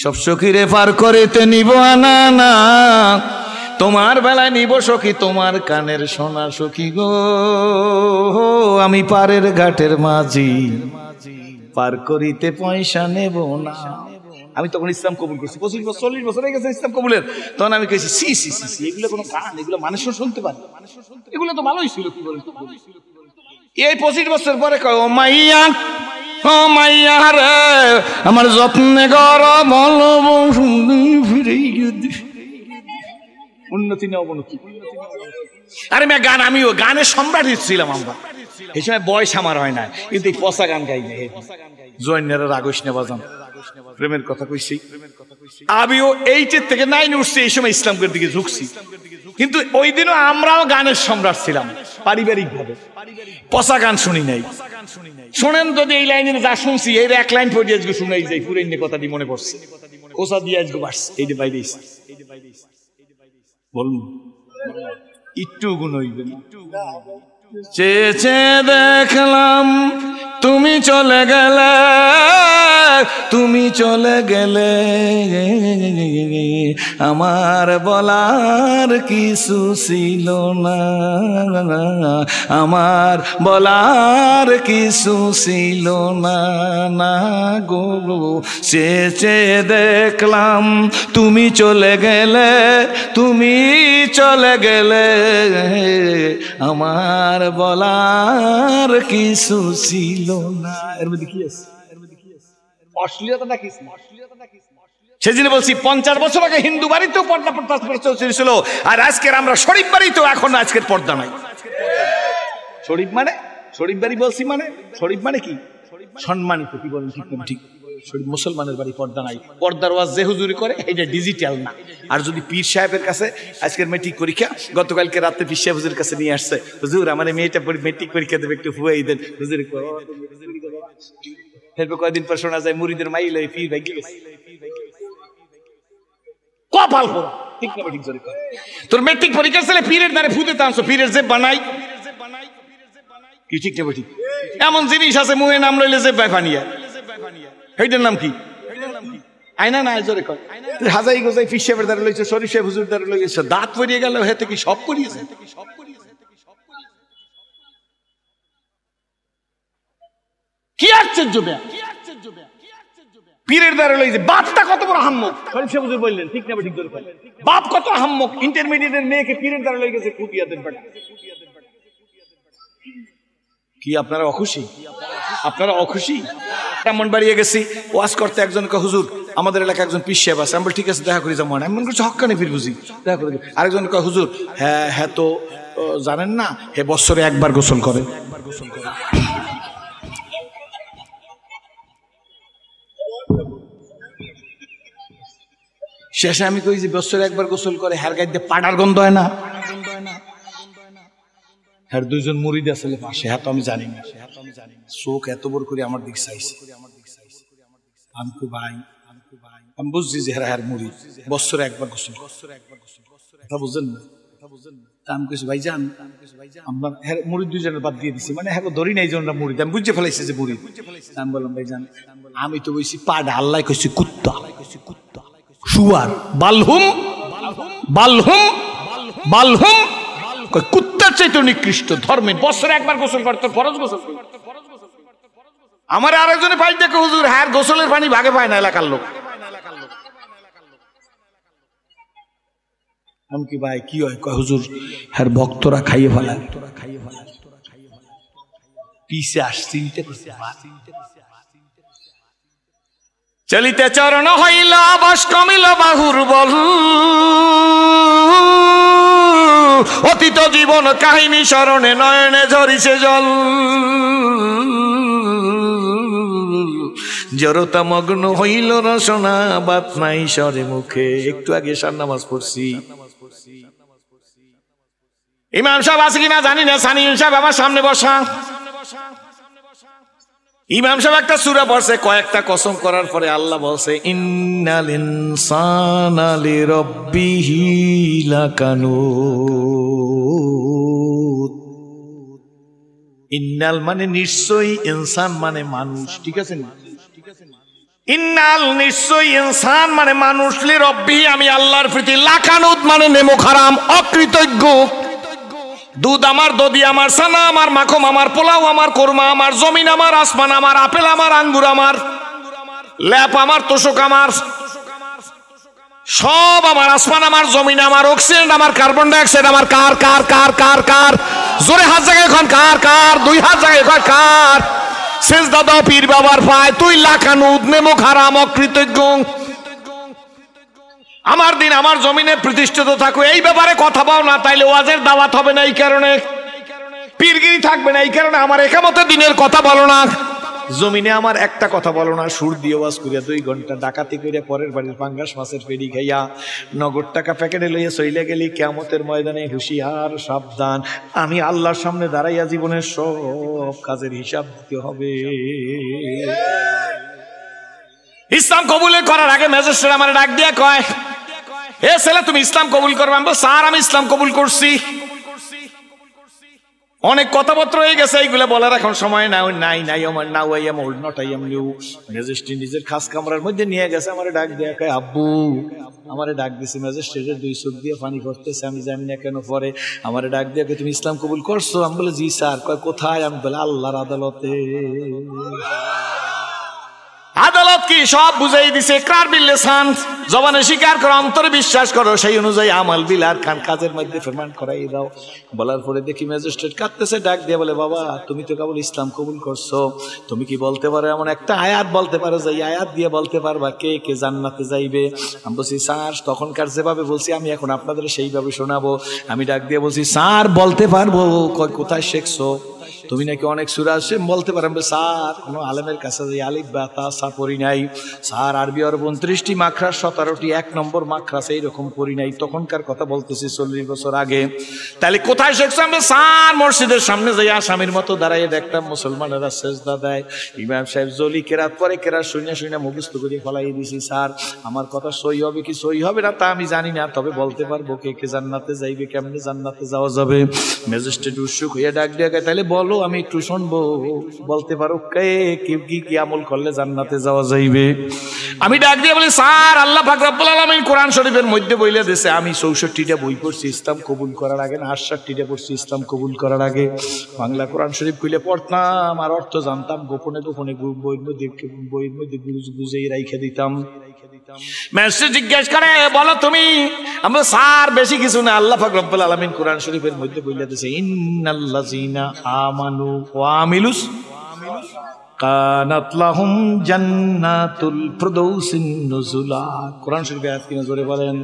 সব সখীরে পার করিতে নিব আনা না, তোমার বেলায় নিব সখী তোমার কানের সোনা সখী গো, আমি পারের ঘাটের মাঝি পার করিতে পয়সা নেব না। আমি তখন ইসলাম কবুল করছি, 25-40 বছর হয়ে গেছে ইসলাম কবুলের। তখন আমি কেছি সি সি সি সি, এগুলো কোনো গান, এগুলো মানুষও শুনতে পারে, এগুলো তো ভালোই ছিল। কি বলে এই 25 বছর পরে কয় ও মাইয়া, ও মাইয়া রে আমার যত্নে গড় বলব ফিরে উন্নতি না অবনতি। আরে মেয়ে গান, আমিও গানের সম্রাট ছিলাম আমরা। এই সময় বয়স আমার হয় না, কিন্তু এই পচা গান গাই না। জয়নারা রাগস নে বাজান, প্রেমের কথা কইছি। আমিও 8 থেকে 9 উঠছি, এই সময় ইসলামের দিকে ঝুঁকছি। কিন্তু ওই দিনও আমরাও গানের সম্রাট ছিলাম পারিবারিক ভাবে, পচা গান শুনি নাই। শোনেন যদি এই লাইনের যা শুনছি এর এক লাইন পড়ে আজকে শুনাই যাই, পুরো কথাটি মনে পড়ছে, কোসা দিয়ে আজকে বাস এই যে বাইরে বলুন একটু গুণ হইবে না। চেয়ে দেখলাম তুমি চলে গেলে, তুমি চলে গেলে আমার বলার কিছু ছিল না, আমার বলার কিছু ছিল না না গো। চেয়ে দেখলাম তুমি চলে গেলে, তুমি চলে গেলে আমার বলার কিছু ছিল না। এর মধ্যে কি আছে? অশ্লীলতা কি? সেদিন বলছি 50 বছর আগে হিন্দু বাড়িতেও পর্দা প্রথা ছিল, আর আজকের আমরা শরীফ বাড়িতেও এখন আজকের পর্দা নাই। শরীফ মানে শরীফ বাড়ি বলছি, মানে শরীফ মানে কি? সম্মানিত। কি বলেন? ঠিক না? ঠিক। শরীফ মুসলমানের বাড়ি পর্দা নাই। পর্দার ওয়াজ যে হুজুরি করে এটা ডিজিটাল না। আর যদি পীর সাহেবের কাছে আজকের মেট্রিক পরীক্ষা, গতকালকে রাতে পীর সাহেব হুজুরের কাছে নিয়ে আসছে, হুজুর আমার মেয়েটা মেট্রিক পরীক্ষা দেবে, একটু হুয়াই দেন। হুজুর কয়েকদিন পর শোনা যায় মুরিদের মাইল পীর ভাই গেছে কপাল পোড়া। ঠিক না? ঠিক জোরে কর। তোর মেট্রিক পরীক্ষার ছেলে পীরের দ্বারে ফুতে টানছো, পীরের যে বানাই কি? ঠিক না? ঠিক। এমন জিনিস আছে মুহে নাম লইলে যে বানিয়া, এইটার নাম কি? আয়না না, জোরে কর। হাজাই গোজাই পীর সাহেবের দ্বারা লইছে, শরীফ সাহেব হুজুর দ্বারা লইছে, দাঁত পড়িয়ে গেল, হেতে কি সব করিয়েছে? কি আশ্চর্য ব্যাপার! পীরের দ্বারা লইছে। বাপটা কত বড় আহাম্মক, শরীফ সাহেব হুজুর বললেন। ঠিক না? ঠিক জোরে কর। বাপ কত আহাম্মক, ইন্টারমিডিয়েটের মেয়েকে পীরের দ্বারা লই গেছে কুটিয়া দেন। কি আপনারা অখুশি? আপনারা অখুশি? এমন বাড়িয়ে গেছি ওয়াজ করতে, একজনকে হুজুর আমাদের এলাকায় একজন পীর সাহেব আছে। আমি বলি ঠিক আছে দেখা করি যাবো। এমন কিছু হক্কানি পীর বুঝি, দেখা করে। আরেকজন কয় হুজুর হ্যাঁ হ্যাঁ তো জানেন না, হে বছরে একবার গোসল করে। শেষে আমি কই যে বছরে একবার গোসল করে, হ্যার গাইতে পাড়ার গন্ধ হয় না? হ্যাঁ, 2জন মুরিদ আসলে পাশে, হ্যাঁ তো আমি জানি না। চোখ এত বড় করে আমার দিকে চাইছে। আমি কই ভাই, আমি বুঝছি যে হ্যাঁ মুরিদ, বছরে একবার গোসল। কথা বুঝছেন না? আমি কইছি ভাই জান, আমরা হ্যাঁ মুরিদ 2জনের বাদ দিয়ে দিছি, মানে হ্যাঁ ধরি নাই জনরা মুরিদ, আমি বুঝে ফেলাইছি যে মুরিদ। আমি বললাম ভাই জান, আমি তো বলছি পাড়া, আল্লাহ কইছি কুত্তা, শুয়ার, বালহুম বালহুম বালহুম, কুত্তার চাইতে নিকৃষ্ট ধর্মে বছরে একবার গোসল করতে, ফরজ গোসল। আমার আরেকজনে ভাই দেখে হুজুর হ্যাঁ গোসলের পানি ভাগে পায় না এলাকার লোক। আমি কি ভাই কি হয়? কয় হুজুর হ্যাঁ ভক্তরা খাইয়ে ফেলায়। পিছে আসছি, চলিতে চরণ হইল বস কমিল বাহুর বল, অতীত জীবন কাহিনী স্মরণে নয়নে ঝরিছে জল, জড়তা মগ্ন হইল রসনা বাত নাই স্বরে মুখে। একটু আগে সার নামাজ পড়ছি। ইমাম সাহেব আছে কিনা জানি না, সানি সাহেব আমার সামনে বসা। ইমাম সাহেব একটা সূরা পড়ছে, কয়েকটা কসম করার পরে আল্লাহ বলছে ইন্নাল ইনসানা লিরাব্বিহি লাকানুত। ইন্নাল মানে নিশ্চয়ই, ইনসান মানে মানুষ। ঠিক আছে না? ইন্নাল নিশ্চয় ইনসান মানে মানুষ লি রব্বি আমি আল্লাহর প্রতি লাকানুত মানে নেমো খারাম অকৃতজ্ঞ। দুধ আমার, দধি আমার, সানা আমার, মাখন আমার, পোলাও আমার, কোরমা আমার, জমিন আমার, আসমান আমার, আপেল আমার, আঙ্গুর আমার, ল্যাপ আমার, তোষক আমার, সব আমার, আসমান আমার, জমিন আমার, অক্সিজেন আমার, কার্বন ডাই অক্সাইড আমার। কার কার কার কার কার জোরে হাত জায়গায় এখন কার কার, দুই হাত জায়গায় এখন কার। সেজদা দাও পীর বাবার পায়, তুই লাকানুত নেমো খারাম অকৃতজ্ঞ। আমার দিন আমার জমিনে প্রতিষ্ঠিত থাকো, এই ব্যাপারে কথা বল না, তাইলে ওয়াজের দাওয়াত হবে না। এই কারণে পীরগিরি থাকবে না, এই কারণে আমার একামতে দিনের কথা বলো না। জমিনে আমার একটা কথা বলো না, সুর দিয়ে ওয়াজ করিয়া 2 ঘন্টা ডাকাতি করিয়া পরের বাড়ির পাঙ্গাস মাছের ফেরি খাইয়া নগদ টাকা প্যাকেটে লইয়া চইলে গেলি কিয়ামতের ময়দানে হুঁশিয়ার সাবধান, আমি আল্লাহর সামনে দাঁড়াইয়া জীবনের সব কাজের হিসাব দিতে হবে। ইসলাম কবুল করার আগে ম্যাজিস্ট্রেট আমার ডাক দিয়া কয়, এ ছেলে তুমি ইসলাম কবুল করবে? আমি বল স্যার আমি ইসলাম কবুল করছি। অনেক কথাবার্তা হয়ে গেছে, এইগুলো বলার এখন সময় নাই। আমার now I am old not I am new. Magistrate নিজের খাস কামরার মধ্যে নিয়ে গেছে, আমারে ডাক দিয়া কয় আব্বু, আমারে ডাক দিছে। ম্যাজিস্ট্রেটের 2 চোখ দিয়ে পানি পড়তেছে, আমি জানি না কেন পরে। আমারে ডাক দিয়া কয় তুমি ইসলাম কবুল করছো? আমি বলে জি স্যার। কয় কোথায়? আমি বলে আল্লাহর আদালতে। আদালত কি সব বুঝাই দিছে, ইকরার বিল লিসান, জবানে স্বীকার করো, অন্তরে বিশ্বাস করো, সেই অনুযায়ী আমল বিল আর খান কাজের মধ্যে প্রমাণ করাই দাও। বলার পরে দেখি ম্যাজিস্ট্রেট কাঁদতেছে, ডাক দিয়ে বলে বাবা তুমি তো কেবল ইসলাম কবুল করছো, তুমি কি বলতে পারো এমন একটা আয়াত বলতে পারো যে আয়াত দিয়ে বলতে পারবা কে কে জান্নাতে যাইবে? আমি বলছি স্যার তখনকার যেভাবে বলছি আমি এখন আপনাদের সেইভাবে শোনাবো। আমি ডাক দিয়ে বলছি স্যার বলতে পারবো। কোথায় শিখছো? তুমি নাকি অনেক সূরা আছে বলতে পারেন। স্যার কোনো আলেমের কাছে যে আলিফ বা তা সা পড়ি নাই স্যার, আরবি আরব 29টি মাখরাজ 17টি 1 নম্বর মাখরাজ এইরকম পড়ি নাই। তখনকার কথা বলতেছি 40 বছর আগে। তাহলে কোথায় শিখছো? আমি স্যার মসজিদের সামনে যাই আসামির মতো দাঁড়াইয়ে দেখতাম মুসলমানেরা সেজদা দেয়, ইমাম সাহেব জলি কেরাত পরে, কেরাত শুনে মুখস্থ করে ফলাই দিছি। স্যার আমার কথা সই হবে কি সই হবে না তা আমি জানি না, তবে বলতে পারবো কে কে জান্নাতে যাইবে, কেমনে জান্নাতে যাওয়া যাবে। ম্যাজিস্ট্রেট উৎসুক হইয়া ডাক দিয়ে তাহলে বলো আমি একটু শুনবো, বলতে পারো কে কি কি আমল করলে জান্নাতে যাওয়া যাইবে? আমি ডাক দিয়ে বলি স্যার আল্লাহ পাক রব্বুল আলামিন কোরআন শরীফের মধ্যে বইলে দিয়েছে, আমি 64টা বই পড়ছি ইসলাম কবুল করার আগে, না 68টা পড়ছি ইসলাম কবুল করার আগে। বাংলা কোরআন শরীফ খুলে পড়তাম আর অর্থ জানতাম, গোপনে গোপনে বইয়ের মধ্যে বুঝেই রাইখে দিতাম। ম্যাজিস্ট্রেট জিজ্ঞেস করে বলো তুমি? আমরা স্যার বেশি কিছু না, আল্লাহ পাক রব্বুল আলামিন কোরআন শরীফের মধ্যে বইলে দিয়েছে ইন্নাল্লাযীনা আমানু ওয়া আমিলুস কানাত লাহুম জান্নাতুল ফিরদাউসিন নুজুলা। কোরআন শরীফে আয়াত কি নজরে বলেন?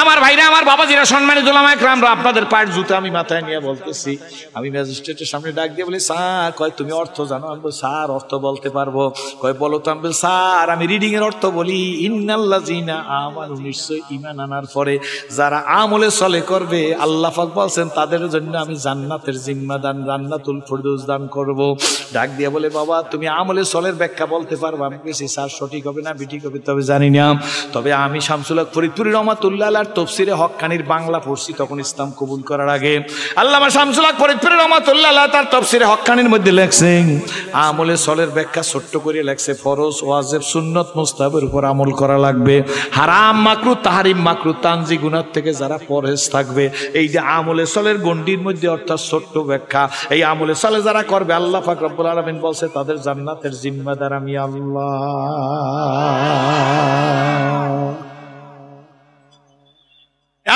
আমার ভাইরা আমার বাবাজিরা সম্মানিত উলামায়ে কেরামরা, আপনাদের পায়ের জুতা আমি মাথায় নিয়ে বলতেছি। আমি ম্যাজিস্ট্রেটের সামনে ডাক দিয়ে বলি স্যার, কয় তুমি অর্থ জানো? আমি বলি স্যার অর্থ বলতে পারবো। কয় বলো তো? আমি বলি স্যার আমি রিডিং এর অর্থ বলি, ইন্নাল্লাযীনা আমানু নিশ্চয় ঈমান আনার পরে যারা আমলে চলে করবে আল্লাহ পাক বলছেন তাদের জন্য আমি জান্নাতের জিম্মাদার জান্নাতুল ফিরদাউস দান করব। ডাক দিয়ে বলে বাবা তুমি আমলে চলের ব্যাখ্যা বলতে পারবো? আমি বলছি স্যার সঠিক হবে না বিঠিক হবে তবে জানি না, তবে আমি শামসুল হক ফরিদপুরি রহমাতুল্লাহ আলাইহির তফসিরে হক্কানির বাংলা পড়ছি তখন ইসলাম কবুল করার আগে। আল্লামা শামসুল হক ফরিদপুরি রহমাতুল্লাহ আলাইহি তার তফসিরে হক্কানির মধ্যে লেখছেন আমলে চলের ব্যাখ্যা ছোট্ট করে লেখছে ফরজ ওয়াজিব সুন্নত মুস্তাহাবের উপর আমল করা লাগবে, হারাম মাকরুহ তাহরিম মাকরুহ তানজি গুনাহ থেকে যারা পরহেজ থাকবে। এই যে আমলে চলের গণ্ডির মধ্যে অর্থাৎ ছোট্ট ব্যাখ্যা, এই আমলে চলে যারা করবে আল্লাহ পাক রব্বুল আলামিন বলছে তাদের জান্নাতের জিম্মাদার আমি আল্লাহ।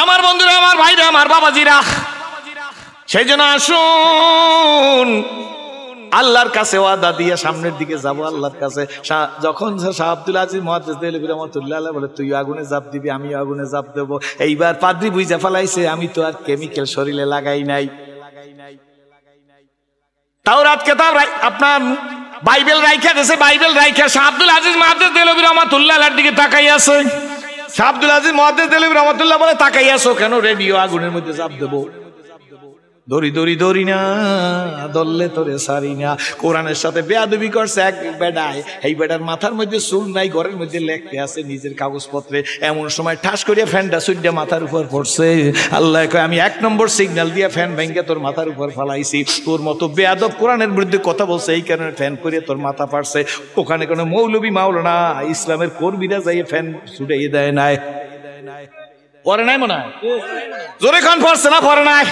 আমার বন্ধুরা আমার ভাইরা আমার বাবাজিরা, সেই জন্য আসুন আল্লাহর কাছে ওয়াদা দিয়ে সামনের দিকে যাব আল্লাহর কাছে। যখন শাহ আব্দুল আজিজ মুহাদ্দিস দেহলভী রাহমাতুল্লাহ আলাইহি বলে তুই আগুনে জাপ দিবি আমি আগুনে জাপ দেব, এইবার পাদ্রী বুঝা ফেলাইছে আমি তো আর কেমিক্যাল শরীরে লাগাই নাই। তাওরাত কিতাব আপনার বাইবেল রাইখা দিয়েছে, বাইবেল রাইখা শাহ আব্দুল আজিজ মুহাদ্দিস দেহলভী রাহমাতুল্লাহ আলাইহির দিকে তাকাই আছে। শাহ আব্দুল আজিজ মুহাদ্দিস দেহলভী রাহমাতুল্লাহ বলে তাকাই আছো কেন? রেডিও আগুনের মধ্যে জাপ দেব। দড়ি দড়ি দড়ি না দললে তোরে সারি না। কোরআনের সাথে বেয়াদবি করছে এক বেডায়, এই বেডার মাথার মধ্যে চুল নাই, ঘরের মধ্যে লেখতে আছে নিজের কাগজপত্রে। এমন সময় ঠাস করিয়া ফ্যানটা সুইডা মাথার উপর পড়ছে। আল্লাহ কয় আমি 1 নম্বর সিগন্যাল দিয়া ফ্যান ভেঙে তোর মাথার উপর ফালাইছি। তোর মতো বেয়াদব কোরআনের বিরুদ্ধে কথা বলছে, এই কারণে ফ্যান করিয়া তোর মাথা পাড়ছে। ওখানে কোনো মৌলবী মাওলানা ইসলামের কর্মীরা যাই ফ্যান ছুটাইয়ে দেয় নাই, পরে নাই মনে হয়, জোরে খান পড়ছে না পরে নাই।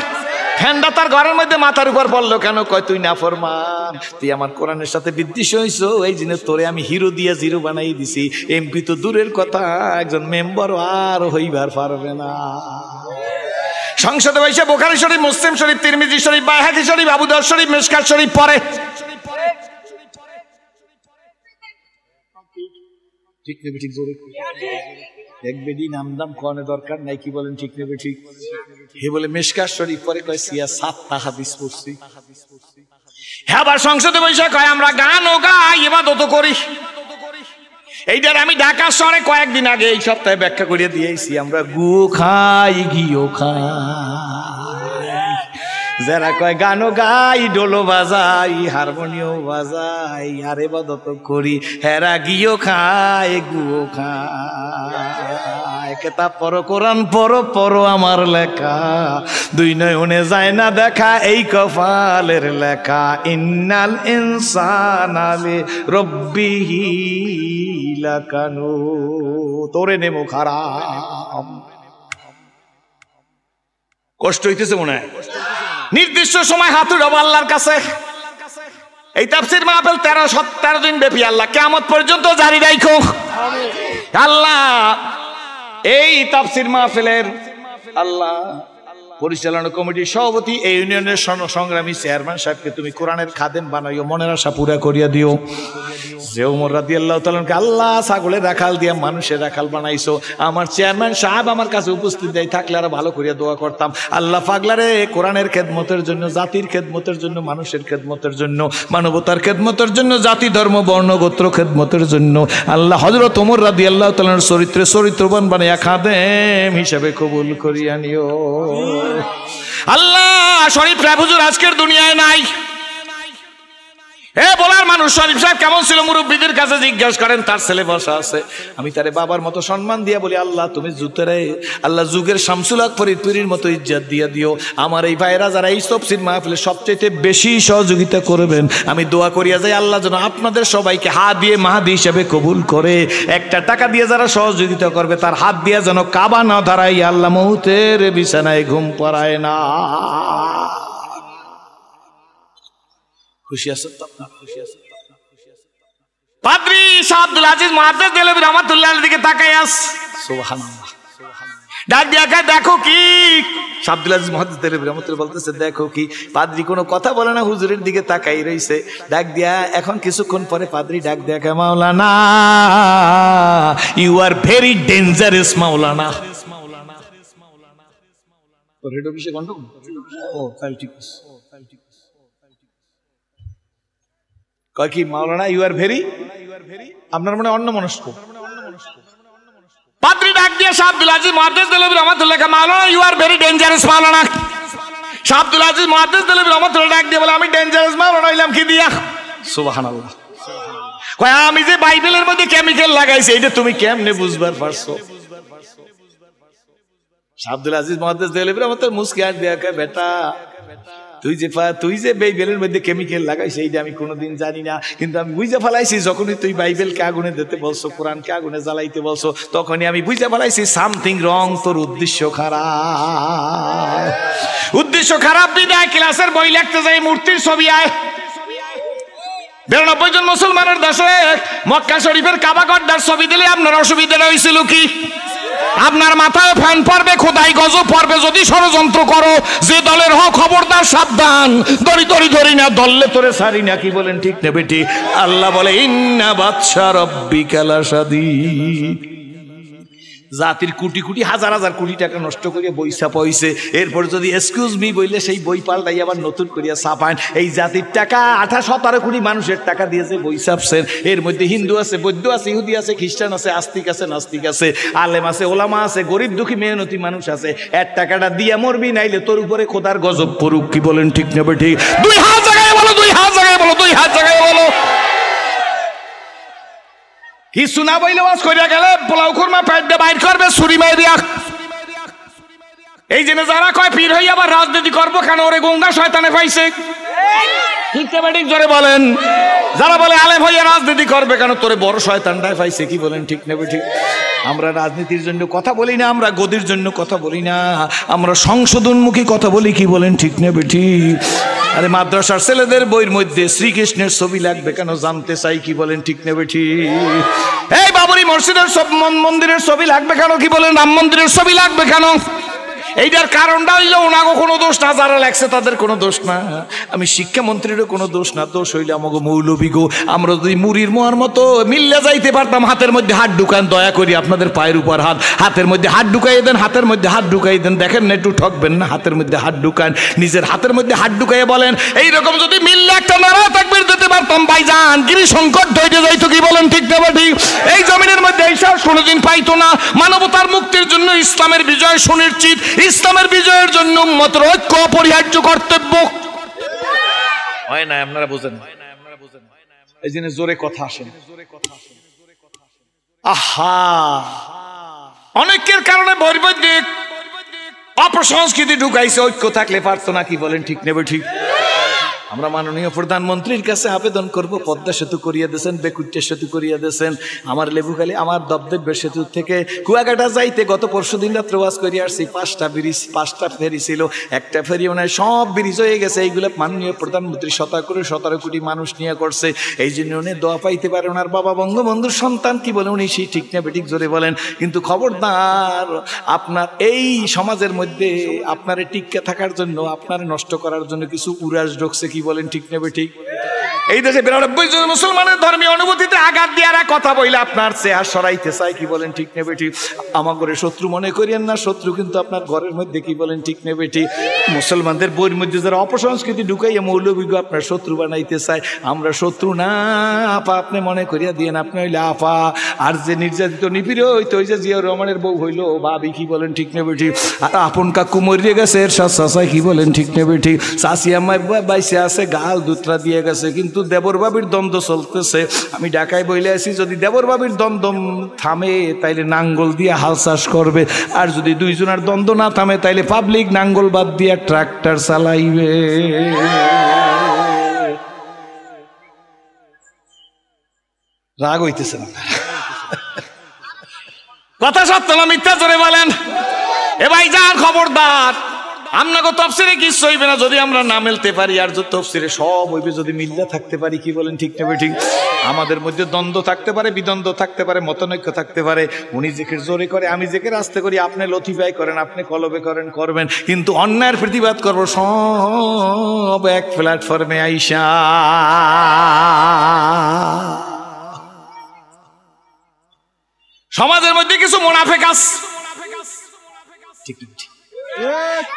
ফ্যানটা তার ঘরের মধ্যে মাথার উপর পড়লো কেন? কয় তুই নাফরমান, তুই আমার কোরআনের সাথে বিদ্বেষী হইছো, এই জন্য তোরে আমি হিরো দিয়া জিরো বানাই দিছি। এমপি তো দূরের কথা, একজন মেম্বার আর হইবার পারবে না। সংসদে বসে বুখারী শরীফ, মুসলিম শরীফ, তিরমিজি শরীফ, বাইহাকী শরীফ, আবু দাউদ শরীফ, মিশকাত শরীফ পড়ে। ঠিক নেবে ঠিক জোরে এক বেডি নাম দাম কোয়ানে দরকার নাই, কি বলেন ঠিক নেবে ঠিক? হে বলে মিশকাত শরীফ পরে কয় সিয়া 7টা হাদিস পড়ছি। হ্যাঁ, আবার সংসদে বসে কয় আমরা গান ও গাই ইবাদত করি। এইটার আমি ঢাকা শহরে কয়েকদিন আগে এই সপ্তাহে ব্যাখ্যা করে দিয়েছি। আমরা গু খাই ঘিও খাই, যারা কয় গানও গাই ডোলো বাজাই হারমোনিয়াম বাজাই আর ইবাদত করি, হেরা ঘিও খায় গুও খায়। কেতাব পড়ো, কোরআন পড়ো, পড়ো আমার লেখা, 2 নয়নে যায় না দেখা এই কপালের লেখা। ইন্নাল ইনসানা লিরাব্বিহি লাকানুত। তোরে নেমো খারাপ, কষ্ট হইতেছে মনে হয়। নির্দিষ্ট সময় হাত উঠাবো আল্লাহর কাছে। এই তাফসীর মাহফিল 13 দিন ব্যাপী আল্লাহ কিয়ামত পর্যন্ত জারি রাখো। আল্লাহ এই তাফসীর মাহফিলের আল্লাহ পরিচালনা কমিটির সভাপতি, এই ইউনিয়নের সংগ্রামী চেয়ারম্যান সাহেবকে তুমি কোরআনের খাদেম বানাইও, মনের আশা পুরা করিয়া দিও। যে ওমর রাদিয়াল্লাহু তাআলাকে আল্লাহ ছাগলের রাখাল দিয়া মানুষের রাখাল বানাইছো, আমার চেয়ারম্যান সাহেব আমার কাছে উপস্থিত দেয় থাকলে আরো ভালো করিয়া দোয়া করতাম। আল্লাহ পাগলারে কোরআনের খেদমতের জন্য, জাতির খেদমতের জন্য, মানুষের খেদমতের জন্য, মানবতার খেদমতের জন্য, জাতি ধর্ম বর্ণ গোত্র খেদমতের জন্য আল্লাহ হযরত ওমর রাদিয়াল্লাহু তাআলার চরিত্রে চরিত্রবান বানাইয়া খাদেম হিসাবে কবুল করিয়া নিও। আল্লাহ শরীফ সাহেব হুজুর আজকের দুনিয়ায় নাই। এ বলার মানুষ শরীফ সাহেব কেমন ছিল মুরব্বীদের কাছে জিজ্ঞাসা করেন, তার ছেলে বসা আছে। আমি তারে বাবার মতো সম্মান দিয়া বলি আল্লাহ তুমি জুতেরে আল্লাহ যুগের শামসুল হক ফরিদ পীরের মতো ইজ্জত দিয়া দিও। আমার এই ভাইরা যারা এই তাফসীর মাহফিলে সবচেয়ে বেশি সহযোগিতা করবেন, আমি দোয়া করিয়া যাই আল্লাহ যেন আপনাদের সবাইকে হাত দিয়ে মাহাদি হিসেবে কবুল করে। একটা টাকা দিয়ে যারা সহযোগিতা করবে তার হাত দিয়ে যেন কাবা না ধরাই আল্লাহ মউতের বিছানায় ঘুম পড়ায় না। খুশি আছেন তো আপনারা? খুশি আছেন তো আপনারা? খুশি আছেন তো আপনারা? পাদ্রী শাহ আব্দুল আজিজ মুহাদ্দিস দেলভী রাহমাতুল্লাহ আলাইহির দিকে তাকায় আস, সুবহানাল্লাহ, সুবহানাল্লাহ। ডাক দিয়া কয় দেখো কি? শাহ আব্দুল আজিজ মুহাদ্দিস দেলভী রাহমাতুল্লাহ বলতেছে দেখো কি? পাদ্রী কোনো কথা বলে না, হুজুরের দিকে তাকাই রইছে। ডাক দিয়া এখন কিছুক্ষণ পরে পাদ্রী ডাক দিয়া কয় মাওলানা ইউ আর ভেরি ডেঞ্জারাস মাওলানা। তো রেড অফিসে গন্ডগোল? ও তাহলে ঠিক আছে। কয় কি মাওলানা ইউ আর ভেরি, আপনার মনে অন্য মনস্ক। পাদ্রী ডাক দিয়ে শাহ আব্দুল আজিজ মুহাদ্দিস দেলভী রাহমাতুল্লাহ মাওলানা ইউ আর ভেরি ডেঞ্জারাস মাওলানা। শাহ আব্দুল আজিজ মুহাদ্দিস দেলভী রাহমাতুল্লাহ ডাক দিয়ে বলে আমি ডেঞ্জারাস মাওলানা হইলাম কি দিয়া? সুবহানাল্লাহ। কয় আমি যে বাইবেলের মধ্যে কেমিক্যাল লাগাইছি এটা তুমি কেমনে বুঝবার পারছো? শাহ আব্দুল আজিজ মুহাদ্দিস দেলভী রাহমাতুল্লাহ মুস্কি হাসি দিয়া কয় বেটা তুই যে বাইবেলের মধ্যে কেমিক্যাল লাগাইছিস এইটা আমি কোনোদিন জানি না, কিন্তু আমি বুঝে ফেলাইছি যখনই তুই বাইবেলকে আগুনে দিতে বলছো, কোরআনকে আগুনে জ্বালাইতে বলছো, তখনই আমি বুঝে ফেলাইছি সামথিং রং, তোর উদ্দেশ্য খারাপ। উদ্দেশ্য খারাপ বিদায় ক্লাসের বই লিখতে যাই মূর্তির ছবি আয়। 92 জন মুসলমানের দেশে মক্কা শরীফের কাবা গড্ডার ছবি দিলে আপনার অসুবিধাটা হয়েছিল কি? আপনার মাথায় ফ্যান পড়বে, খোদাই গজব পড়বে যদি ষড়যন্ত্র করো। যে দলের হক খবরদার সাবধান, দড়ি দড়ি ধরি না দললে তোরে সারি না, কি বলেন ঠিক নেবে ঠিক? আল্লাহ বলে ইন্না বাদশা রাব্বিকা লাশাদীদ। জাতির কোটি কোটি হাজার হাজার কোটি টাকা নষ্ট করিয়া বই ছাপাইছে, এরপর যদি এক্সকিউজ মি বললে সেই বই পাল্টাই আবার নতুন করিয়া ছাপান। এই জাতির টাকা 18-17 কোটি মানুষের টাকা দিয়েছে বই ছাপছেন। এর মধ্যে হিন্দু আছে, বৌদ্ধ আছে, ইহুদি আছে, খ্রিস্টান আছে, আস্তিক আছে, নাস্তিক আছে, আলেম আছে, ওলামা আছে, গরিব দুঃখী মেহনতি মানুষ আছে। এর টাকাটা দিয়া মরবি, নাইলে তোর উপরে খোদার গজব পড়ুক। কি বলেন ঠিক না ঠিক? 2 হাত জায়গায় বলো, 2 হাত জায়গায় বলো, 2 হাত জায়গায় বলো। কিছু না বইলে ওয়াজ করিয়া গেলে পোলাও খুরমা পেট দিয়ে বাইর করবে ছুরি মাইরিয়া। এই জন্য যারা কয় পীর হইয়া আবার রাজনীতি করবো কেন, ওরে গঙ্গা শয়তানে পাইছে। ঠিক না ঠিক জোরে বলেন। যারা বলে আলেম হইয়া রাজনীতি করবে কেন, তোরে বড় শয়তানটাই পাইছে। কি বলেন ঠিক না ঠিক? আমরা রাজনীতির জন্য কথা বলি না, আমরা গদির জন্য কথা বলি না, আমরা সংশোধনমুখী কথা বলি। কি বলেন ঠিক না ঠিক? আরে মাদ্রাসার ছেলেদের বইয়ের মধ্যে শ্রীকৃষ্ণের ছবি লাগবে কেন জানতে চাই। কি বলেন ঠিক না ঠিক? এই বাবরি মসজিদের সব মন্দিরের ছবি লাগবে কেন? কি বলেন রাম মন্দিরের ছবি লাগবে কেন? এইটার কারণটা হইলো ওনাগো কোনো দোষ না, যারা লাগছে তাদের কোনো দোষ না। আমি শিক্ষামন্ত্রীরও কোনো দোষ না, দোষ হইলে আমাকে মৌলবীগো। আমরা যদি মুড়ির মোয়ার মতো মিল্লা যাইতে পারতাম, হাতের মধ্যে হাত ঢুকান, দয়া করি আপনাদের পায়ের উপর হাত, হাতের মধ্যে হাত ঢুকাই দেন, হাতের মধ্যে হাত ঢুকাই দেন। দেখেন না, একটু ঠকবেন না, হাতের মধ্যে হাত ঢুকান, নিজের হাতের মধ্যে হাত ঢুকাইয়া বলেন এইরকম যদি মিল্লা একটা নারা তাকবীর দিতে পারতাম, ভাইজান গিরি সংকট হইতে যাইতো। কি বলেন ঠিক না ঠিক? এই জমিনের মধ্যে এই সাহস কোনোদিন পাইতো না। মানবতার মুক্তির জন্য ইসলামের বিজয় সুনিশ্চিত, ইসলামের বিজয়ের জন্য উম্মতের ঐক্য অপরিহার্য কর্তব্য। হয় না, আপনারা বুঝেন। এই জন্য জোরে কথা আসেন। আহা, অনেকের কারণে বৈবাহিক অপসংস্কৃতি ঢুকাইছে, ঐক্য থাকলে পারতো না। কি বলেন ঠিক নেবে ঠিক? আমরা মাননীয় প্রধানমন্ত্রীর কাছে আবেদন করব, পদ্মা সেতু করিয়ে দিয়েছেন, বেকুট্টা সেতু করিয়ে দিয়েছেন, আমার লেবুখালী আমার দবদব্য সেতু থেকে কুয়াকাটা যাইতে গত পরশু দিন রাত্রে ওয়াজ করিয়ে আসছি। 5টা ব্রিজ, 5টা ফেরি ছিল, একটা ফেরি মানে সব ব্রিজ হয়ে গেছে। এইগুলো মাননীয় প্রধানমন্ত্রী 17 কোটি মানুষ নিয়ে করছে। এই জন্য উনি দোয়া পাইতে পারে ওনার বাবা বঙ্গবন্ধুর সন্তান। কি বলে উনি সেই ঠিক না বেঠিক জোরে বলেন। কিন্তু খবরদার, আপনার এই সমাজের মধ্যে আপনারে টিকে থাকার জন্য, আপনারে নষ্ট করার জন্য কিছু উড়াস ঢুকছে। কি বলেন ঠিক নেবে ঠিক? এই দেশে 92 জন মুসলমানের ধর্মীয় অনুভূতিতে আঘাত দিয়ারা কথা বইলে আপনার চেহারা সরাইতে চাই। কি বলেন ঠিক নেবে ঠিক? আমার ঘরে শত্রু মনে করিয়েন না, শত্রু কিন্তু আপনার ঘরের মধ্যে। কি বলেন ঠিক নেবে ঠিক? মুসলমানদের বইয়ের মধ্যে যারা অপসংস্কৃতি ঢুকাইয়া মৌলবীকে আপনার শত্রু বানাইতে চায়, আমরা শত্রু না আপা, আপনি মনে করিয়া দিয়েন আপনি হইলে আপা। আর যে নির্যাতিত নিপীড়িত হইতো, ওই যে জিয়াউর রহমানের বউ হইলো ভাবি। কি বলেন ঠিক নেবে ঠিক? আর আপন কাকু মরিয়ে গেছে এর শাসাই। কি বলেন ঠিক নেবে ঠিক? শাসি আমার বাইসে আছে, গাল দুতরা দিয়ে গেছে, কিন্তু দেবর বাবির দ্বন্দ্ব চলতেছে। আমি ঢাকায় বইলে আছি, যদি দেবর বাবির দ্বন্দ্ব থামে তাইলে নাঙ্গল দিয়ে হাল চাষ করবে, আর যদি দুইজনের দ্বন্দ্ব না থামে তাইলে পাবলিক নাঙ্গল বাদ দিয়ে ট্রাক্টর চালাইবে। রাগ হইতেছে না? কথা সত্য না মিথ্যা জোরে বলেন। এ ভাই যান, খবরদার, আপনাকে তফসিরে কিছু হইবে না যদি আমরা না মিলতে পারি। আর যদি তফসিরে সব হইবে যদি মিল্লা থাকতে পারি। কি বলেন ঠিক নেবে ঠিক? আমাদের মধ্যে দ্বন্দ্ব থাকতে পারে, বিদ্বন্দ্ব থাকতে পারে, মতনৈক্য থাকতে পারে। উনি জিকির জোরে করে, আমি জিকির আস্তে করি, আপনি লতিফাই করেন, আপনি কলবে করেন, করবেন, কিন্তু অন্যায়ের প্রতিবাদ করবো সব এক প্ল্যাটফর্মে আইসা। সমাজের মধ্যে কিছু মুনাফিক আছে, ঠিক ঠিক,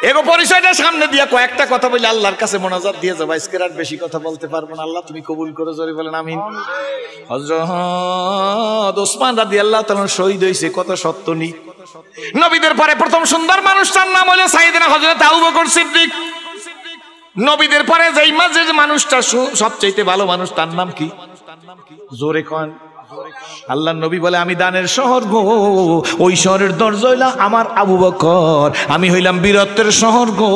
এগো পরিচয়টা সামনে দিয়া কয়েকটা কথা বলে আল্লাহর কাছে মোনাজাত দিয়ে যাবো। আজকের আর বেশি কথা বলতে পারবো না। আল্লাহ তুমি কবুল করো, জোরে বলেন আমিন। হযরত ওসমান রাদিয়াল্লাহু তাআলা শহীদ হইছে, কত সত্য নি। নবীদের পরে প্রথম সুন্দর মানুষটার নাম হলো সাইয়েদনা হযরত আবু বকর সিদ্দিক। নবীদের পরে যেই মাঝে যে মানুষটা সবচেয়ে ভালো মানুষ, তার নাম কি? জোরে কোন। আল্লাহ নবী বলে আমি দানের শহর গো, ওই শহরের দরজা হইলা আমার আবু বকর। আমি হইলাম বীরত্বের শহর গো,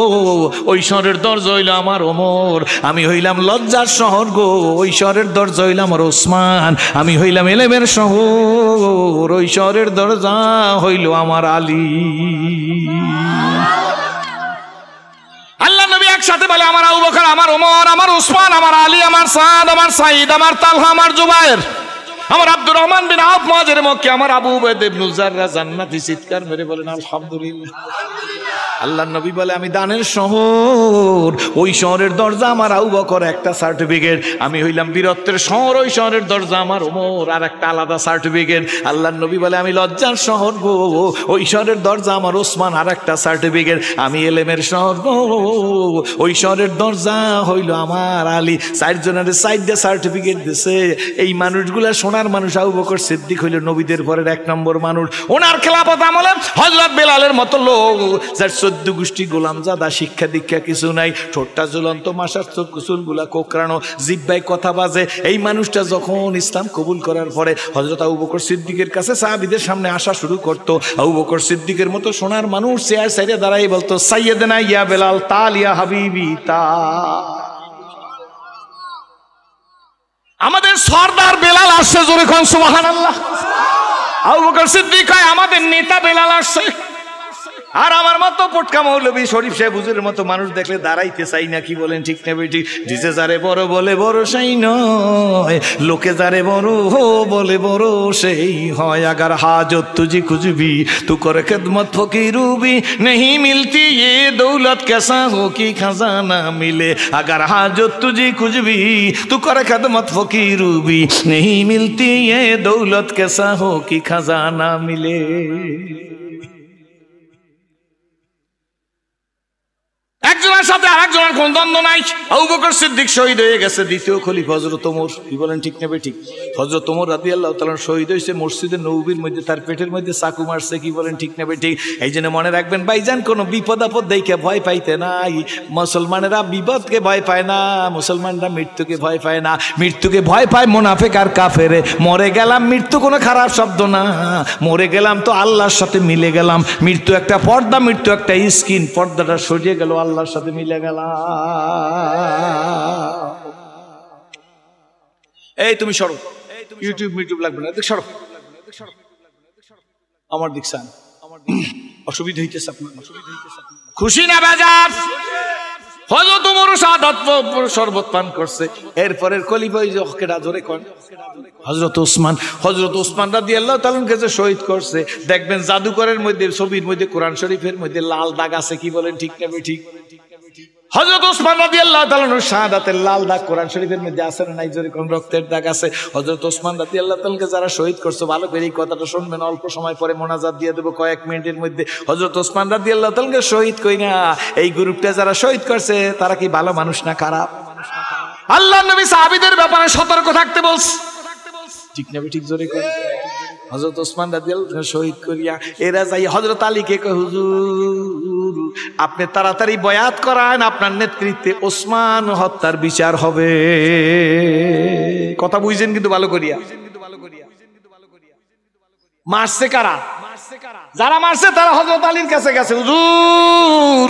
ওই শহরের দরজা হইল আমার ওমর। আমি হইলাম লজ্জার শহর গো, ওই শহরের দরজা হইল আমার ওসমান। আমি হইলাম এলেমের শহর, ওই শহরের দরজা হইল আমার আলী। আল্লাহ নবী একসাথে বলে আমার আবু বকর, আমার ওমর, আমার ওসমান, আমার আলী, আমার সাদ, আমার সাইদ, আমার তালহা, আমার জুবায়ের, আমার আব্দুর রহমান বিন আউফ মুহাজির মক্কি, আমার আবু উবাইদা ইবনে জাররা জান্নাতি। চিৎকার মেরে বলেন আলহামদুলিল্লাহ। আল্লাহ নবী বলে আমি দানের শহর, ওই শহরের দরজা আমার আবু বকর একটা সার্টিফিকেট, আমি হইলাম বীরত্বের শহর, ওই শহরের দরজা আমার ওমর আর একটা আলাদা সার্টিফিকেট। আল্লাহ নবী বলে আমি লজ্জার শহর গো, ওই শহরের দরজা আমার ওসমান আর একটা সার্টিফিকেট, আমি এলেমের শহর গো, ওই শহরের দরজা হইল আমার আলী। 4 জনের 4টা সার্টিফিকেট দিছে। এই মানুষগুলা সোনার মানুষ। আবু বকর সিদ্দিক হইল নবীদের পরের 1 নম্বর মানুষ। ওনার খেলাফত আমলে হযরত বেলালের মতো লোক যার 14 গোষ্ঠী গোলামজাদা, শিক্ষা দীক্ষা কিছু নাই, ঠোঁটটা ঝুলন্ত, মাসার চুলগুলা কোকড়ানো, জিহ্বায় কথা বাজে, এই মানুষটা যখন ইসলাম কবুল করার পরে হযরত আবু বকর সিদ্দিকের কাছে সাহাবীদের সামনে আসা শুরু করতো, আবু বকর সিদ্দিকের মতো সোনার মানুষ চেয়ার সাইডে দাঁড়াই বলতো সাইয়েদনা ইয়া বেলাল তাল ইয়া হাবিবি তাল। আমাদের সরদার বেলাল আসছে, জোরে কোন সুবহানাল্লাহ। আবু বকর সিদ্দিক কয় আমাদের নেতা বেলাল আসছে। আর আমার মতো পটকা মৌলবী শরীফ সাহেব হুজুরের মতো মানুষ দেখলে দাঁড়াইতে চাই না, কি বলেন ঠিক না বেটি? ডিজে যারে বড় বলে বড় সেই নয়, লোকে যারে বড় বলে বড় সেই হয়। আগার হাজত তুঝি খুঁজবি তু করে খেদমত ফকিরুবি, नहीं मिलती ये दौलत कैसा हो कि खजाना मिले, अगर हाजत तुझी कुछ भी तू कर खदमत फकीरूबी, नहीं मिलती ये दौलत कैसा हो कि खजाना मिले। একজনের সাথে আরেকজনের কোন দ্বন্দ্ব নাই। আবু বকর সিদ্দিক শহীদ হয়ে গেছে, দ্বিতীয় খলিফা হযরত ওমর, কি বলেন ঠিক না ঠিক? হযরত ওমর রাদিয়াল্লাহু তাআলা শহীদ হয়েছে মসজিদে নববীর মধ্যে, তার পেটের মধ্যে চাকু মারছে, কি বলেন ঠিক না ঠিক? এই জন্য মনে রাখবেন ভাইজান, কোনো বিপদ আপদ দেখে ভয় পাইতে নাই। মুসলমানেরা বিপদকে ভয় পায় না, মুসলমানরা মৃত্যুকে ভয় পায় না। মৃত্যুকে ভয় পায় মুনাফিক আর কাফেরে। মরে গেলাম মৃত্যু কোনো খারাপ শব্দ না, মরে গেলাম তো আল্লাহর সাথে মিলে গেলাম। মৃত্যু একটা পর্দা, মৃত্যু একটা স্কিন, পর্দাটা সরিয়ে গেল, আল্লাহর সাথে মিলে গেলাম। এই তুমি সরো, ইউটিউব লাগবে না, দেখ সরো, আমার দিক চান, অসুবিধা হইতেছে আপনার, খুশি না বেজার? হযরত ওমর শাহাদাত শরবত পান করছে। এরপরের খলিফা কেডা জোরে কোন? হযরত ওসমান। হযরত ওসমান রাদিয়াল্লাহু তাআলা কে শহীদ করছে। দেখবেন জাদুকরের মধ্যে, ছবির মধ্যে, কোরআন শরীফের মধ্যে লাল দাগ আছে, কি বলেন ঠিক না ঠিক? হযরত ওসমান রাদিয়াল্লাহু তাআলা শাহাদাতের লাল দাগ কোরআন শরীফের মধ্যে আছে না নাই? জোরে কোন? রক্তের দাগ আছে। হযরত ওসমান রাদিয়াল্লাহু তাআলাকে যারা শহীদ করছে, ভালো করে এই কথাটা শুনবেন, অল্প সময় পরে মোনাজাত দিয়ে দেব কয়েক মিনিটের মধ্যে। হযরত ওসমান রাদিয়াল্লাহু তাআলাকে শহীদ কইরা এই গ্রুপটা যারা শহীদ করছে, তারা কি ভালো মানুষ না খারাপ? আল্লাহর নবী সাহাবীদের ব্যাপারে সতর্ক থাকতে বলছে, ঠিক না ঠিক? জোরে কোন? হযরত ওসমান রাদিয়াল্লাহু শহীদ করিয়া এরা যাই হযরত আলীকে কয়, হুজুর আপনি তাড়াতাড়ি বয়াত করান, আপনার নেতৃত্বে ওসমান হত্যার বিচার হবে। কথা বুঝছেন কিন্তু ভালো করিয়া? মারছে কারা? যারা মারছে তারা হযরত আলীর কাছে গেছে, হুজুর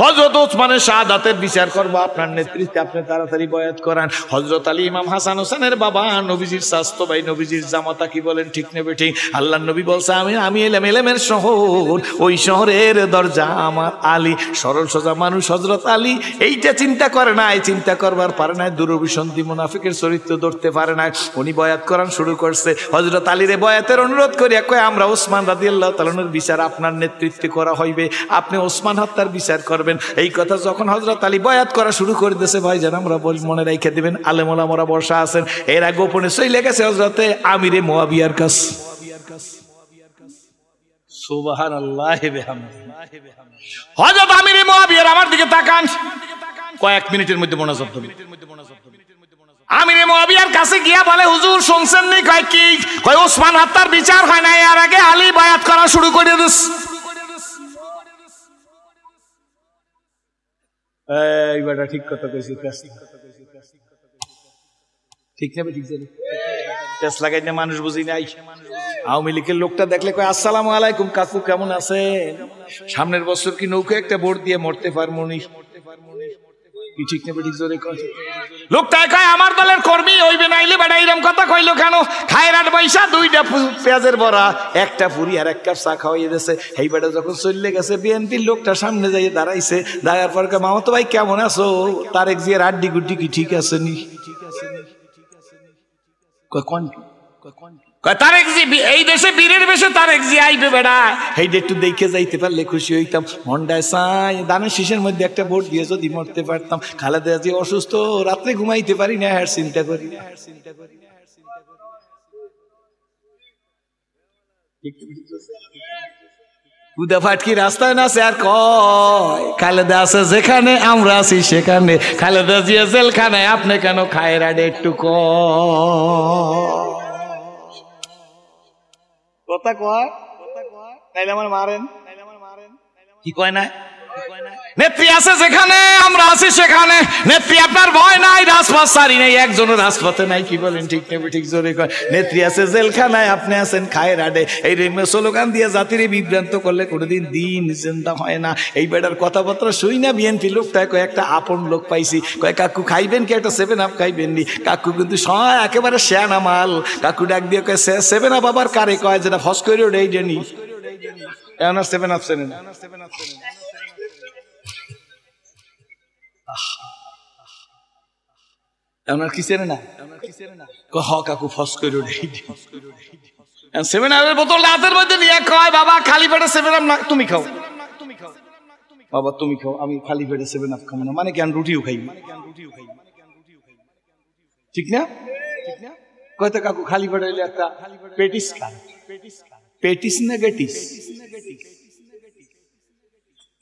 হযরত ওসমানের শাহাদাতের বিচার করবো, আপনার নেতৃত্বে আপনি তাড়াতাড়ি বয়াত করান। হযরত আলী ইমাম হাসান হোসেনের বাবা, নবীজির স্বাস্থ্য ভাই, নবীজির জামাতা, কি বলেন ঠিক নেবে ঠিক? আল্লাহর নবী বলছে আমি এলেমের শহর, ওই শহরের দরজা আমার আলী। সরল সোজা মানুষ হযরত আলী এইটা চিন্তা করে নাই, চিন্তা করবার পারে নাই, দুরভিসন্ধি মুনাফিকের চরিত্র ধরতে পারে নাই। উনি বয়াত করান শুরু করছে। হযরত আলীরে বয়াতের অনুরোধ করিয়া কয়, আমরা ওসমান রাদিয়াল্লাহু তাআলার বিচার আপনার নেতৃত্বে করা হইবে, আপনি ওসমান হত্যার বিচার করবেন। এই কথা যখন হযরত আলী বয়াত করা শুরু করে দিয়েছে, ভাইজান আমরা মনে রাইখা দিবেন, আলেম ওলামারা বসা আছেন, এরা গোপনে চলে গেছে হযরতে আমিরে মুয়াবিয়ার কাছে। সুবহানাল্লাহ বিহামদিহি। হযরত আমিরে মুয়াবিয়ার আমার দিকে তাকান, কয়েক মিনিটের মধ্যে মোনাজাত হবে। আমিরে মুয়াবিয়ার কাছে গিয়া বলে, হুজুর শুনছেন নি? কয় কি? কয় ওসমান হত্যার বিচার হয় না, এর আগে আলী বয়াত করা শুরু করে দিয়েছে। এই বেটা ঠিক কথা কইছিস, ঠিক না? ঠিক জানি পেস লাগাই না, মানুষ বুঝি নাই। আওয়ামী লীগের লোকটা দেখলে কয়, আসসালামু আলাইকুম কাকু, কেমন আছেন? সামনের বছর কি নৌকা একটা ভোট দিয়ে মরতে পারবো নি? কি ঠিক না? ঠিক জোরে কয়। লোকটা কয়, আমার দলের কর্মী হইবে নাইলে বেটা এরকম কথা কইলো কেন? খায়রাট পয়সা 2টা পেঁয়াজের বড়া, একটা পুরি আর 1 কাপ চা খাওয়াই দিয়েছে। এই বেটা যখন চলে গেছে, বিএনপির লোকটা সামনে যাই দাঁড়াইছে, দাঁড়ার পর কয়, মামাতো ভাই কেমন আছো? তারেক জিয়ার আড্ডি গুড্ডি কি ঠিক আছে নি? কয় কোন তারেক জি এই দেশে বীরের বেশে তারেক জি আইবে বেড়া, এইটা একটু দেখে যাইতে পারলে খুশি হইতাম। মন্ডায় চাই দানের শীষের মধ্যে একটা ভোট দিয়ে যদি মরতে পারতাম। খালেদা জি অসুস্থ, রাত্রে ঘুমাইতে পারি না, আর চিন্তা করি না। খুদা ফাটকি রাস্তায় না স্যার কয়, খালেদা আছে যেখানে আমরা আছি সেখানে, খালেদা জি জেলখানায় আপনি কেন খায়ের আডে একটু কথা কয়, নাইলে আমার মারেন, কি কয় না? নেত্রী আছে যেখানে আমরা আছি সেখানে, নেত্রী আপনার ভয় নাই, রাজপথ সারি নাই, একজনের রাজপথে নাই, কি বলেন ঠিক নেবে ঠিক জোরে কয়। নেত্রী আছে জেলখানায়, আপনি আছেন খায়ের আডে। এই স্লোগান দিয়ে জাতিরে বিভ্রান্ত করলে কোনোদিন দিন চিন্তা হয় না। এই বেটার কথাবার্তা শুই না বিএনপি লোকটায় কয় একটা আপন লোক পাইছি, কয় কাকু খাইবেন কি, একটা 7 আপ খাইবেন নি? কাকু কিন্তু একেবারে শেয়ানা মাল। কাকু ডাক দিয়ে কয় 7 আপ আবার কারে কয়, যেটা ফস করে ওটাই জানি। এখন 7 আপ চেনে না। কি চেনে না? কাকু ফস করে ওটাই 7 আপের বোতল হাতের মধ্যে নিয়ে কয়, বাবা খালি পেটে 7 আপ না, তুমি খাও বাবা, তুমি খাও, আমি খালি পেটে 7 আপ খাবো না। মানে কেন রুটিও খাই, ঠিক না? কয়তো কাকু খালি পেটে একটা পেটিস খান, পেটিস না গেটিস,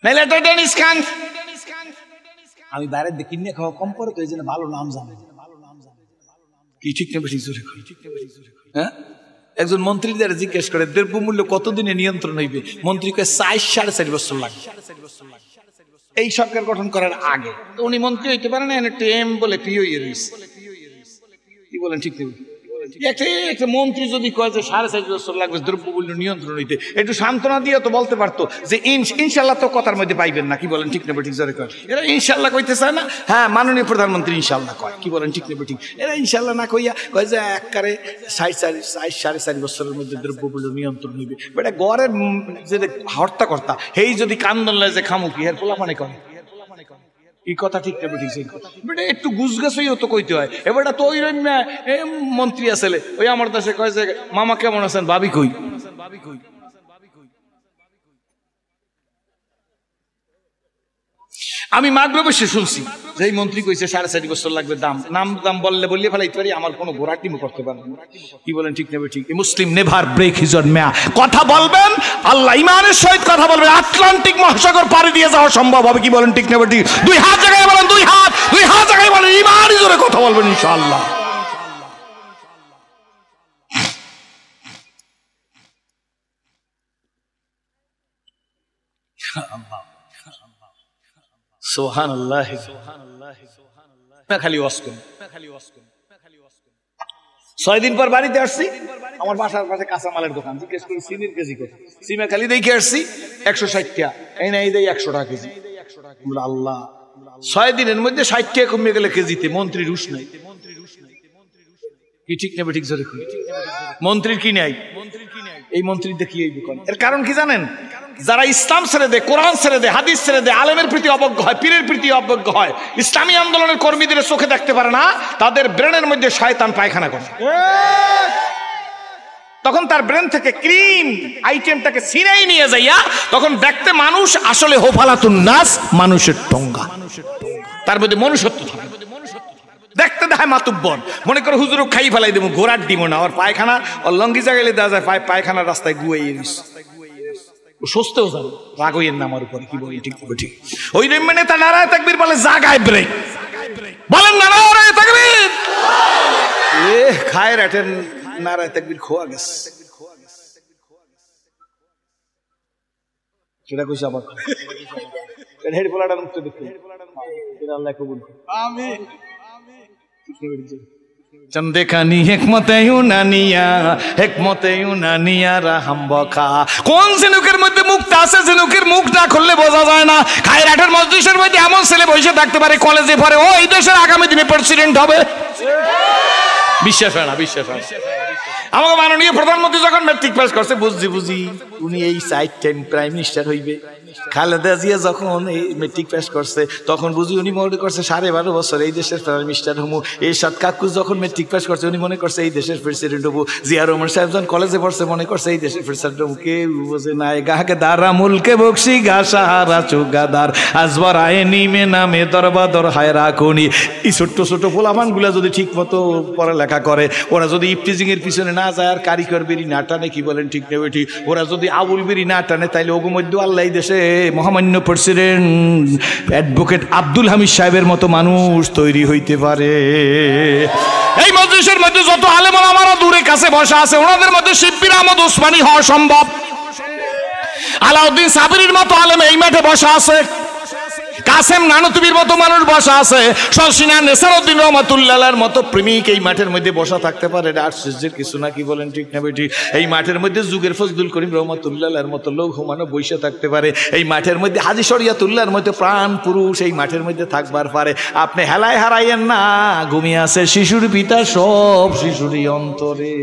নাইলে একটা টেনিস খান। আমি বাইরে দেখি না খাওয়া কম পরে তো, এই জন্য ভালো নাম জানে। কি ঠিক না বেশি জোরে? হ্যাঁ, একজন মন্ত্রী দ্বারা জিজ্ঞেস করে দ্রব্যমূল্য কতদিনে নিয়ন্ত্রণ হইবে? মন্ত্রী কয় 4.5 বছর লাগে। এই সরকার গঠন করার আগে তো উনি মন্ত্রী হইতে পারে না, টেম বলে প্রিয় ইয়ে রয়েছে। কি বলেন ঠিক নেই? একটা মন্ত্রী যদি কয় যে 4.5 বছর লাগবে দ্রব্যমূল্য নিয়ন্ত্রণ হইতে, একটু সান্ত্বনা দিয়ে তো বলতে পারতো যে ইনশাল্লাহ তো কথার মধ্যে পাইবেন না। কি বলেন ঠিক নেবে ঠিক জোরে কয়? এরা ইনশাল্লাহ কইতে চায় না। হ্যাঁ, মাননীয় প্রধানমন্ত্রী ইনশাল্লাহ কয়। কি বলেন ঠিক নেবে ঠিক? এরা ইনশাল্লাহ না কইয়া কয় যে একবারে 4.5 বছরের মধ্যে দ্রব্যমূল্য নিয়ন্ত্রণ হইবে। বেটা গড়ের যে হর্তা কর্তা এই যদি কান্দন লাগে যে খামুকি এর পোলা মানে করে, এই কথা ঠিক নেবে ঠিক? বেটা একটু গুজগাছ হইও তো কইতে হয়। এবারটা তো ওই মন্ত্রী আসলে ওই আমার দেশে কয় যে মামা কেমন আছেন, ভাবি কই। আমি মাগরে বসে শুনছি যে এই মন্ত্রী কইছে 4.5 বছর লাগবে। দাম বললে ফেলাইতে পারি, আমার কোনো ঘোরাটিমও করতে পারবে না। কি বলেন ঠিক নেবে ঠিক? মুসলিম নেভার ব্রেক হিজ অন মেয়া। কথা বলবেন আল্লাহ ইমানের সহিত কথা বলবেন, আটলান্টিক মহাসাগর পাড়ি দিয়ে যাওয়া সম্ভব হবে। কি বলেন ঠিক নেবে ঠিক? 2 হাত জায়গায় বলেন, 2 হাত জায়গায় বলেন, ইমানই জোরে কথা বলবেন ইনশাআল্লাহ। সুবহানাল্লাহ। খালি ওয়াজ করেন। 6 দিন পর বাড়িতে আসছি, আমার বাসার পাশে কাঁচামালের দোকান। জিজ্ঞেস করি সিমের কেজি কত? সিমে খালি দেখে আসছি 160 টাকা। এই না এই দেয় 100 টাকা কেজি। আল্লাহ, 6 দিনের মধ্যে 60 টাকা কমে গেলে কেজিতে। মন্ত্রী রুশ নাই। কি ঠিক নেবে ঠিক জোরে? মন্ত্রীর কি নাই? এই মন্ত্রী দেখি এই দোকান। এর কারণ কি জানেন? যারা ইসলাম ছেড়ে দেয়, কোরআন ছেড়ে দেয়, হাদিস ছেড়ে দেয়, আলেমের প্রতি অবজ্ঞ হয়, পীরের প্রতি অবজ্ঞ হয়, ইসলামী আন্দোলনের কর্মীদের চোখে দেখতে পারে না, তাদের ব্রেনের মধ্যে শয়তান পায়খানা করে। তখন তার ব্রেন থেকে ক্রিম আইটেমটাকে ছিনাই নিয়ে যাইয়া তখন দেখতে মানুষ আসলে হোফালাতুন নাস, মানুষের টঙ্গা। তার মধ্যে মনুষ্যত্ব থাকে। দেখতে দেখায় মাতুব্বর, মনে করে হুজুরও খাই ফেলাই দেবো, ঘোড়ার ডিমো না। আর পায়খানা ওর লঙ্গি জাগাইলে দেওয়া যায়, পায়খানার রাস্তায় গুয়াইয়ে দিচ্ছে। সস্তেও যাবে, রাগ হইয়েন না আমার উপরে। কি বলি ঠিক ঠিক? ওই মানে তা নারায় তাকবীর বলে, জাগায় ব্রেক বলেন না নারায় তাকবীর। খায় রাটেন নারায় তাকবীর খোয়া গেছে। সেটা কইছে আবার হেড পোলাটার মুক্ত দেখতে আল্লাহ কবুল করুন। আমিন। চন্দেখানি হেকমতে ইউনানিয়া রাহাম বকা। কোন ঝিনুকের মধ্যে মুক্তা আছে, ঝিনুকের মুখ না খুললে বোঝা যায় না। খায়রাটের মজলিসের মধ্যে এমন ছেলে বসে থাকতে পারে, কলেজে পড়ে, ও এই দেশের আগামী দিনে প্রেসিডেন্ট হবে। বিশ্বাস হয় না, বিশ্বাস হয়। আমাকে মাননীয় প্রধানমন্ত্রী যখন ম্যাট্রিক পাস করছে, বুঝি উনি এই 4 টাইম প্রাইম মিনিস্টার হইবে। খালেদা জিয়া যখন এই মেট্রিক পাস করছে তখন বুঝি উনি মনে করছে 12.5 বছর এই দেশের প্রাইম মিনিস্টার হমু। এরশাদ কাকু যখন মেট্রিক পাস করছে উনি মনে করছে এই দেশের প্রেসিডেন্ট হবো। জিয়া রহমান সাহেব যখন কলেজে পড়ছে মনে করছে এই দেশের প্রেসিডেন্ট হবো। কেউ বোঝে না গাহকে দারা মুলকে বকশি গা সাহারা চুগাদার আজবার আইনি মে নামে দরবাদর হায় রাখুনি। এই ছোট্ট ছোট পোলামান গুলা যদি ঠিক মতো পড়ালেখা করে, ওরা যদি ইফটিজিং এর পিছনে না যায় আর কারিগর বেরি না টানে, কি বলেন ঠিক নেবে ঠিক, ওরা যদি আবুল বেরি না টানে, তাইলে ওগো মধ্যে আল্লাহ দেশে মহামান্য প্রেসিডেন্ট অ্যাডভোকেট আব্দুল হামিদ সাহেবের মতো মানুষ তৈরি হইতে পারে। এই মজলিসের মধ্যে যত আলেম ওলামারা দূরে কাছে বসা আছে, ওনাদের মধ্যে শিববির আহমদ ওসমানী হওয়া সম্ভব। আলাউদ্দিন সাবিরির মতো আলেম এই মাঠে বসা আছে, কাসেম নানুতুবির মতো মানুষ বসা আছে, শর্ষিনা নেসারউদ্দিন রহমাতুল্লাহর মতো প্রেমিক এই মাঠের মধ্যে বসা থাকতে পারে। আশ্চর্যের কিছু না, কি বলেন ঠিক না বেটি? এই মাঠের মধ্যে যুগের ফজলুল করিম রহমাতুল্লাহর মতো লোক হুমানো বসে থাকতে পারে। এই মাঠের মধ্যে হাজী শরিয়াতুল্লাহর মতো প্রাণ পুরুষ এই মাঠের মধ্যে থাকবার পারে। আপনি হেলায় হারাইয়েন না, ঘুমিয়ে আছে শিশুর পিতা সব শিশুরই অন্তরে।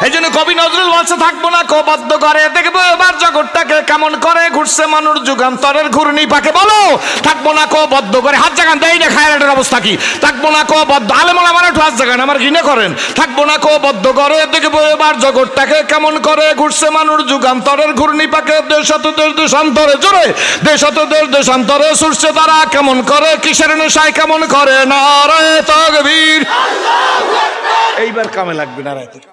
এই জন্য কবি নজরুল বলছে থাকবো না কো বাধ্য করে, দেখবো এবার জগৎটাকে কেমন করে ঘুরছে মানুষ যুগান্তরের ঘূর্ণি পাকে। বলো থাকবো না কো বদ্ধ করে, হাত জাগান দেয় না খায়রাটের অবস্থা কি? থাকবো না কো বদ্ধ, আলেমুল আমার একটু হাত জাগান, আমার ঘৃণা করেন। থাকবো না কো বদ্ধ করে, দেখবো এবার জগৎটাকে কেমন করে ঘুরছে মানুষ যুগান্তরের ঘূর্ণি পাকে। দেশ হতে দেশ দেশান্তরে, জোরে দেশ হতে দেশ দেশান্তরে ছুটছে তারা কেমন করে, কিসের নেশায় কেমন করে। নারায়ে তাকবীর, এইবার কামে লাগবে নারায়ে তাকবীর।